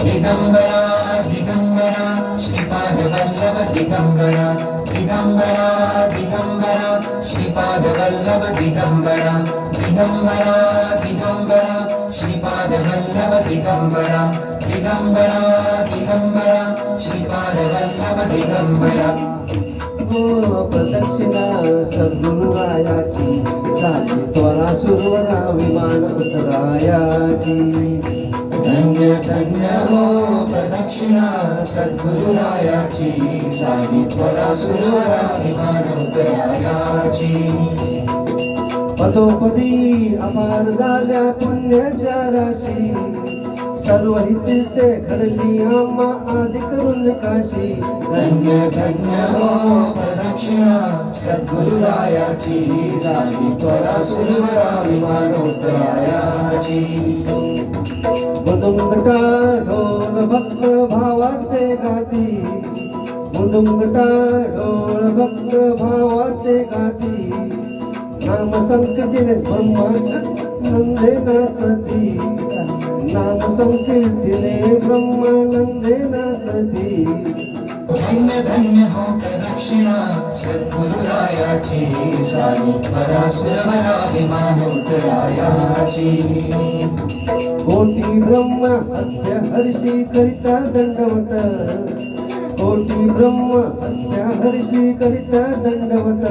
दिगंबरा दिगंबरा श्रीपाद वल्लभ दिगंबरा दिगंबरा दिगंबरा श्रीपाद वल्लभ दिगंबरा दिगंबरा दिगंबरा श्रीपाद वल्लभ दिगंबरा दिगंबरा दिगंबरा श्रीपाद वल्लभ दिगंबरा हो प्रदक्षिणा सद्गुरुरायाची साची त्वरा सुरवरा विमान उतरायाची धन्य धन्य हो प्रदक्षिणा सद्गुरुरायाची साई त्वरा सुरवरा विमान उतरायाची पदोपदी अपार झाल्या पुण्याच्या राशी सर्व तीर्थे घडली आम्हा आदि करून काशी धन्य धन्य हो प्रदक्षिणा सद्गुरुरायाची साई त्वरा सुरवरा विमान उतरायाची मुदुंगटा ढोल भक्त भावाचे गाती मुदुंगटा ढोल भक्त भावाचे गाती नाम संकीर्तने ब्रह्मानंदे नाचती नाम संकीर्तने ब्रह्मानंदे नाचती धन्य धन्य हो प्रदक्षिणा सद्गुरुरायाची साई त्वरा सुरवरा विमान उतरायाची कोटी ब्रह्म हत्या हर्षी करिता दंडवत कोटी ब्रह्म हत्या हर्षी करिता दंडवत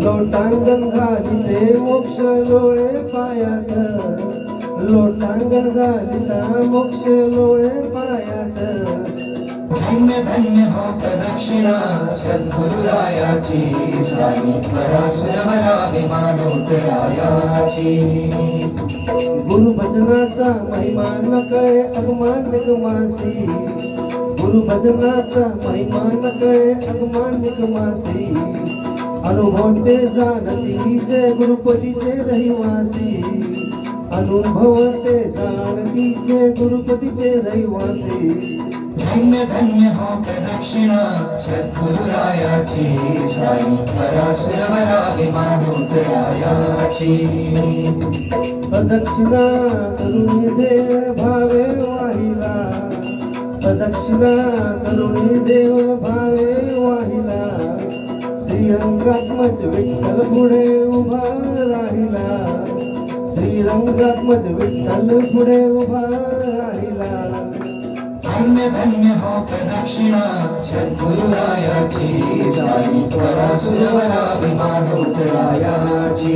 लोटांगण घालिते मोक्ष लोळे पायात लोटांगण घालिता मोक्ष लोळे पायात धन्य धन्य हो प्रदक्षिणा सद्गुरुरायाची साई त्वरा सुरवरा विमान उतरायाची गुरुभजनाचा महिमा न कळे अगमान्य गमासी गुरुभजनाचा महिमा न कळे अगमान्य गमासी अनुभवते जाणती जय गुरुपतीचे रहिवासी अनुभवते जाणती जय गुरुपतीचे रहिवासी धन्य धन्य हो प्रदक्षिणा सद्गुरुरायाची साई त्वरा सुरवरा विमान उतरायाची प्रदक्षिणा करुणी देव भावे वाहिला प्रदक्षिणा करुणी देव भावे वाहिला श्रीरंगात्मज विठ्ठल पुढे उभा राहिला श्रीरंगात्मज विठ्ठल पुढे उभा राहिला धन्य धन्य हो प्रदक्षिणा सद्गुरुरायाची साई त्वरा सुरवरा विमान उतरायाची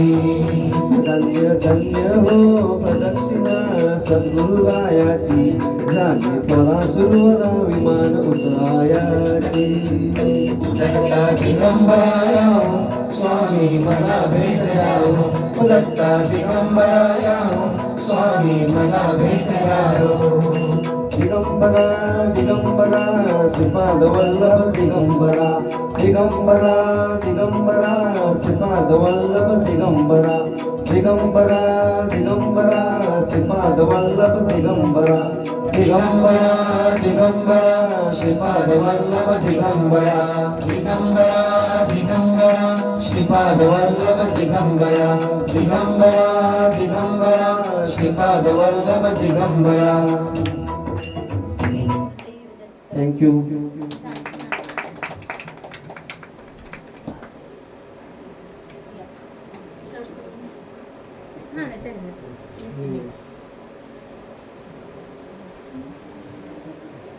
धन्य धन्य हो प्रदक्षिणा सद्गुरुरायाची झाली त्वरा सुरवरा विमान उतरायाची दत्ता दिगंबराया स्वामी मला भेट द्यावो दत्ता दिगंबराया स्वामी मला भेट द्यावो दिगंबरा दिगंबरा श्रीपाद वल्लभ दिगंबरा दिगंबरा दिगंबरा श्रीपाद वल्लभ दिगंबरा दिगंबरा दिगंबरा श्रीपाद वल्लभ दिगंबरा दिगंबरा दिगंबरा श्रीपाद वल्लभ दिगंबरा दिगंबरा दिगंबरा श्रीपाद वल्लभ दिगंबरा दिगंबरा दिगंबरा श्रीपाद वल्लभ दिगंबरा थँक यू हां नाही